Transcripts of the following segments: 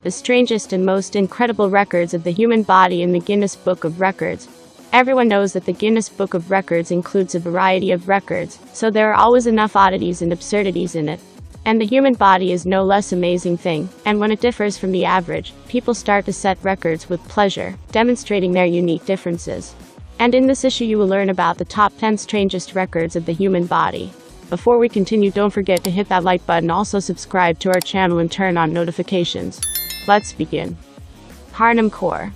the strangest and most incredible records of the human body in the Guinness Book of Records. Everyone knows that the Guinness Book of Records includes a variety of records, so there are always enough oddities and absurdities in it. And the human body is no less amazing thing, and when it differs from the average, people start to set records with pleasure, demonstrating their unique differences. And in this issue you will learn about the top 10 strangest records of the human body. Before we continue, don't forget to hit that like button, also subscribe to our channel and turn on notifications. Let's begin. Harnum Kaur.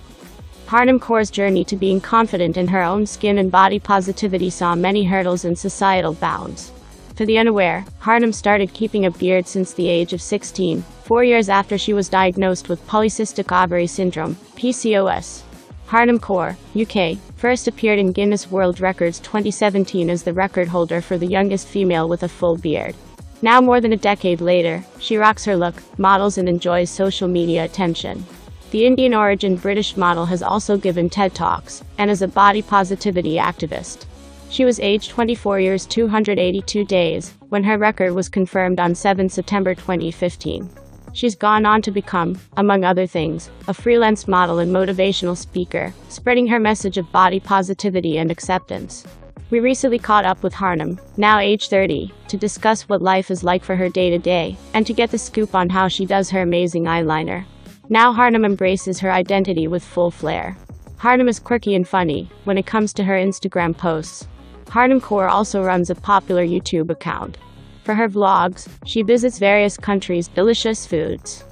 Harnum Kaur's journey to being confident in her own skin and body positivity saw many hurdles and societal bounds. For the unaware, Harnum started keeping a beard since the age of 16, 4 years after she was diagnosed with polycystic ovary syndrome, PCOS. Harnum Kaur, UK, first appeared in Guinness World Records 2017 as the record holder for the youngest female with a full beard. Now more than a decade later, she rocks her look, models and enjoys social media attention. The Indian-origin British model has also given TED Talks, and is a body positivity activist. She was aged 24 years 282 days, when her record was confirmed on 7 September 2015. She's gone on to become, among other things, a freelance model and motivational speaker, spreading her message of body positivity and acceptance. We recently caught up with Harnum, now age 30, to discuss what life is like for her day-to-day, and to get the scoop on how she does her amazing eyeliner. Now Harnum embraces her identity with full flair. Harnum is quirky and funny when it comes to her Instagram posts. Harnum Kaur also runs a popular YouTube account. For her vlogs, she visits various countries' delicious foods.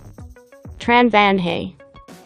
Tran Van Hey.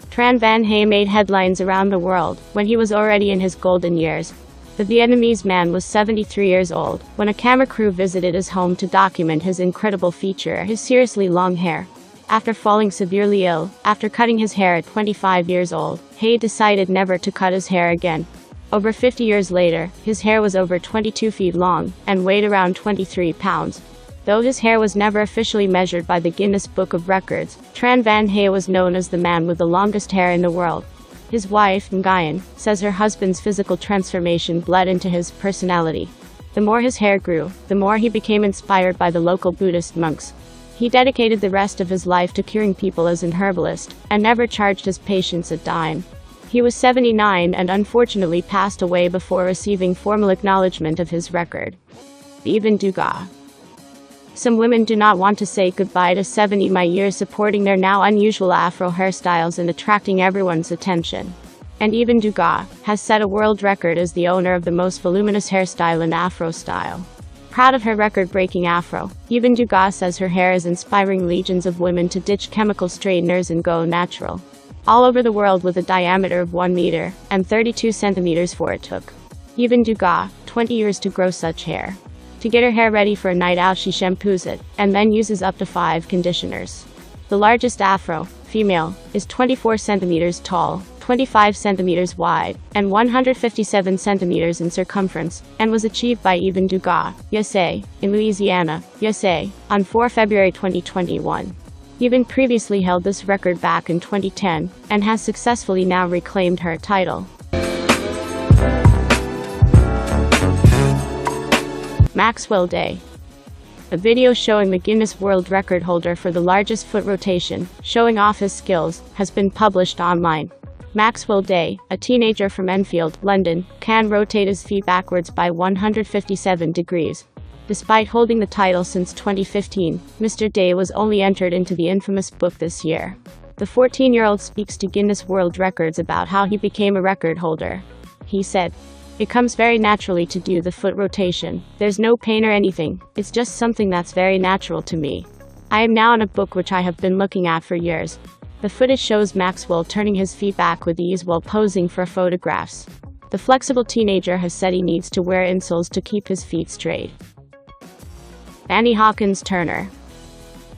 Tran Van Hey made headlines around the world when he was already in his golden years. The Vietnamese man was 73 years old when a camera crew visited his home to document his incredible feature, his seriously long hair. After falling severely ill, after cutting his hair at 25 years old, Hay decided never to cut his hair again. Over 50 years later, his hair was over 22 feet long, and weighed around 23 pounds. Though his hair was never officially measured by the Guinness Book of Records, Tran Van Hey was known as the man with the longest hair in the world. His wife, Nguyen, says her husband's physical transformation bled into his personality. The more his hair grew, the more he became inspired by the local Buddhist monks. He dedicated the rest of his life to curing people as an herbalist, and never charged his patients a dime. He was 79 and unfortunately passed away before receiving formal acknowledgement of his record. Even Dugas. Some women do not want to say goodbye to 70 years supporting their now unusual afro hairstyles and attracting everyone's attention. And even Dugas has set a world record as the owner of the most voluminous hairstyle in afro style. Proud of her record-breaking afro, even Dugas says her hair is inspiring legions of women to ditch chemical straighteners and go natural. All over the world with a diameter of 1 meter, and 32 centimeters for it took. Even Dugas, 20 years to grow such hair. To get her hair ready for a night out she shampoos it, and then uses up to 5 conditioners. The largest afro, female, is 24 centimeters tall, 25 centimeters wide, and 157 centimeters in circumference, and was achieved by Even Dugas, USA, in Louisiana, USA, on 4 February 2021. Even previously held this record back in 2010, and has successfully now reclaimed her title. Maxwell Day. A video showing the Guinness World Record holder for the largest foot rotation, showing off his skills, has been published online. Maxwell Day, a teenager from Enfield, London, can rotate his feet backwards by 157 degrees. Despite holding the title since 2015, Mr. Day was only entered into the infamous book this year. The 14-year-old speaks to Guinness World Records about how he became a record holder. He said, "It comes very naturally to do the foot rotation. There's no pain or anything, it's just something that's very natural to me. I am now in a book which I have been looking at for years." The footage shows Maxwell turning his feet back with ease while posing for photographs. The flexible teenager has said he needs to wear insoles to keep his feet straight. Annie Hawkins Turner.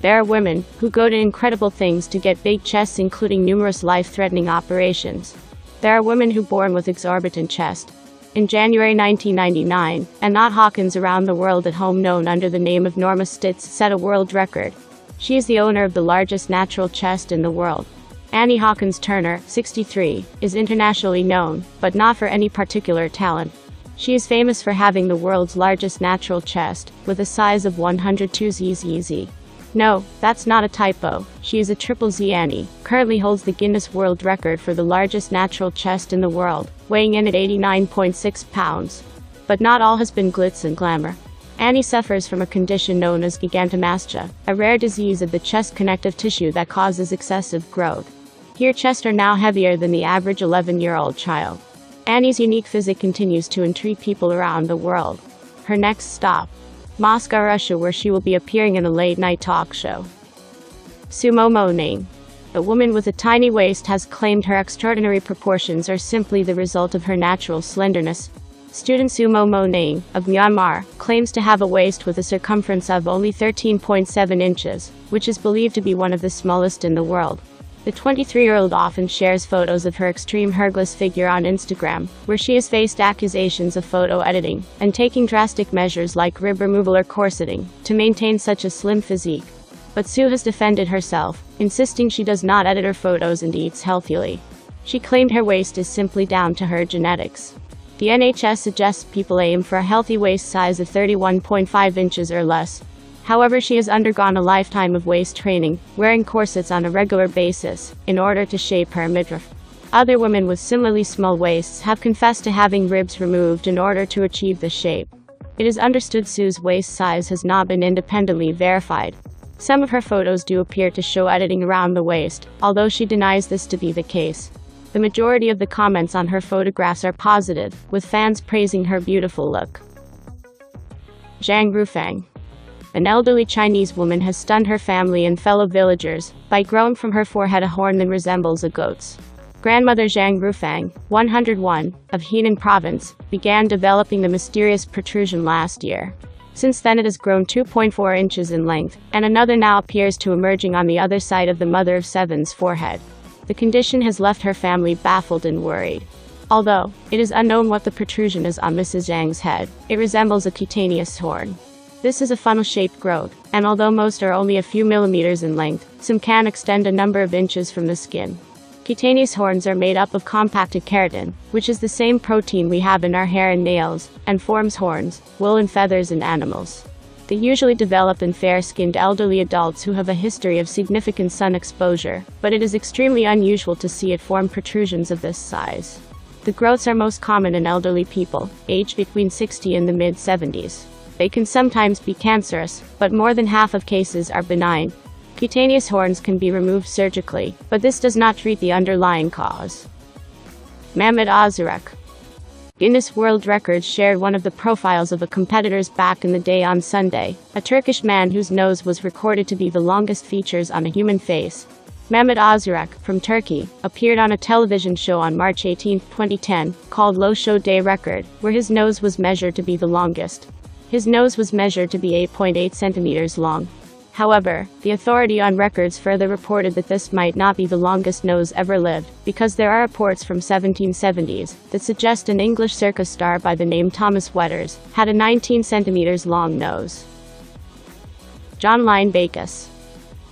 There are women who go to incredible things to get big chests, including numerous life-threatening operations. There are women who born with exorbitant chest. In January 1999, Annie Hawkins around the world at home known under the name of Norma Stitz set a world record. She is the owner of the largest natural chest in the world. Annie Hawkins Turner, 63, is internationally known, but not for any particular talent. She is famous for having the world's largest natural chest, with a size of 102 zzz. No, that's not a typo. She is a triple Z Annie, currently holds the Guinness World Record for the largest natural chest in the world, weighing in at 89.6 pounds. But not all has been glitz and glamour. Annie suffers from a condition known as gigantomastia, a rare disease of the chest connective tissue that causes excessive growth. Her chests are now heavier than the average 11-year-old child. Annie's unique physique continues to intrigue people around the world. Her next stop, Moscow, Russia, where she will be appearing in a late-night talk show. Sumo Moning. A woman with a tiny waist has claimed her extraordinary proportions are simply the result of her natural slenderness. Student Sumo Moning, of Myanmar, claims to have a waist with a circumference of only 13.7 inches, which is believed to be one of the smallest in the world. The 23-year-old often shares photos of her extreme hergless figure on Instagram, where she has faced accusations of photo editing and taking drastic measures like rib removal or corseting to maintain such a slim physique. But Sue has defended herself, insisting she does not edit her photos and eats healthily. She claimed her waist is simply down to her genetics. The NHS suggests people aim for a healthy waist size of 31.5 inches or less. However, she has undergone a lifetime of waist training, wearing corsets on a regular basis, in order to shape her midriff. Other women with similarly small waists have confessed to having ribs removed in order to achieve the shape. It is understood Sue's waist size has not been independently verified. Some of her photos do appear to show editing around the waist, although she denies this to be the case. The majority of the comments on her photographs are positive, with fans praising her beautiful look. Zhang Rufang. An elderly Chinese woman has stunned her family and fellow villagers by growing from her forehead a horn that resembles a goat's. Grandmother Zhang Rufang, 101, of Henan Province, began developing the mysterious protrusion last year. Since then it has grown 2.4 inches in length, and another now appears to emerging on the other side of the mother of seven's forehead. The condition has left her family baffled and worried. Although it is unknown what the protrusion is on Mrs. Zhang's head, it resembles a cutaneous horn. This is a funnel-shaped growth, and although most are only a few millimeters in length, some can extend a number of inches from the skin. Cutaneous horns are made up of compacted keratin, which is the same protein we have in our hair and nails, and forms horns, wool and feathers in animals. They usually develop in fair-skinned elderly adults who have a history of significant sun exposure, but it is extremely unusual to see it form protrusions of this size. The growths are most common in elderly people, aged between 60 and the mid-70s. They can sometimes be cancerous, but more than half of cases are benign. Cutaneous horns can be removed surgically, but this does not treat the underlying cause. Mehmet Ozurek. Guinness World Records shared one of the profiles of a competitor's back in the day on Sunday, a Turkish man whose nose was recorded to be the longest features on a human face. Mehmet Ozurek, from Turkey, appeared on a television show on March 18, 2010, called Low Show Day Record, where his nose was measured to be the longest. His nose was measured to be 8.8 centimeters long. However, the authority on records further reported that this might not be the longest nose ever lived, because there are reports from 1770s that suggest an English circus star by the name Thomas Wetters had a 19 centimeters long nose. John Line Bacchus.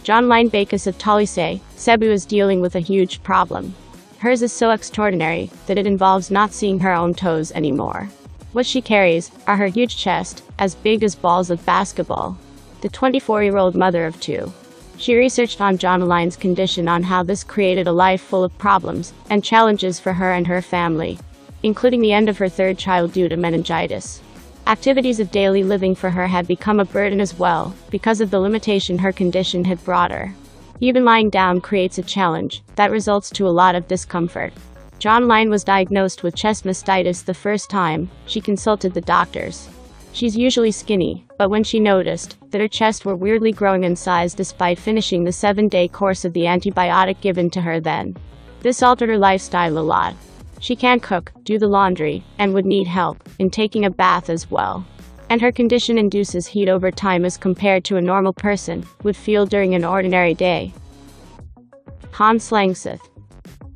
John Line Bacchus of Tolise, Cebu is dealing with a huge problem. Hers is so extraordinary that it involves not seeing her own toes anymore. What she carries are her huge chest, as big as balls of basketball. The 24-year-old mother of two. She researched on John Line's condition on how this created a life full of problems and challenges for her and her family, including the end of her third child due to meningitis. Activities of daily living for her had become a burden as well, because of the limitation her condition had brought her. Even lying down creates a challenge that results to a lot of discomfort. John Line was diagnosed with chest mastitis the first time she consulted the doctors. She's usually skinny, but when she noticed that her chest were weirdly growing in size despite finishing the 7-day course of the antibiotic given to her then, this altered her lifestyle a lot. She can't cook, do the laundry, and would need help in taking a bath as well. And her condition induces heat over time as compared to a normal person would feel during an ordinary day. Hans Langseth.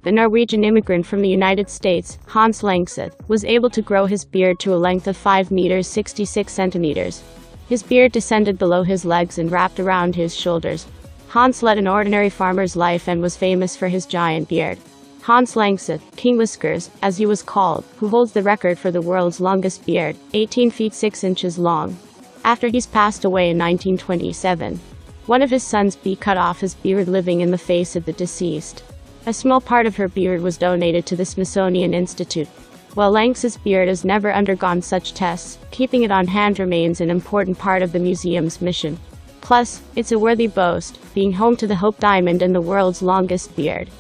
The Norwegian immigrant from the United States, Hans Langseth, was able to grow his beard to a length of 5 meters 66 centimeters. His beard descended below his legs and wrapped around his shoulders. Hans led an ordinary farmer's life and was famous for his giant beard. Hans Langseth, King Whiskers, as he was called, who holds the record for the world's longest beard, 18 feet 6 inches long. After he's passed away in 1927. One of his sons cut off his beard living in the face of the deceased. A small part of her beard was donated to the Smithsonian Institute. While Lanx's beard has never undergone such tests, keeping it on hand remains an important part of the museum's mission. Plus, it's a worthy boast, being home to the Hope Diamond and the world's longest beard.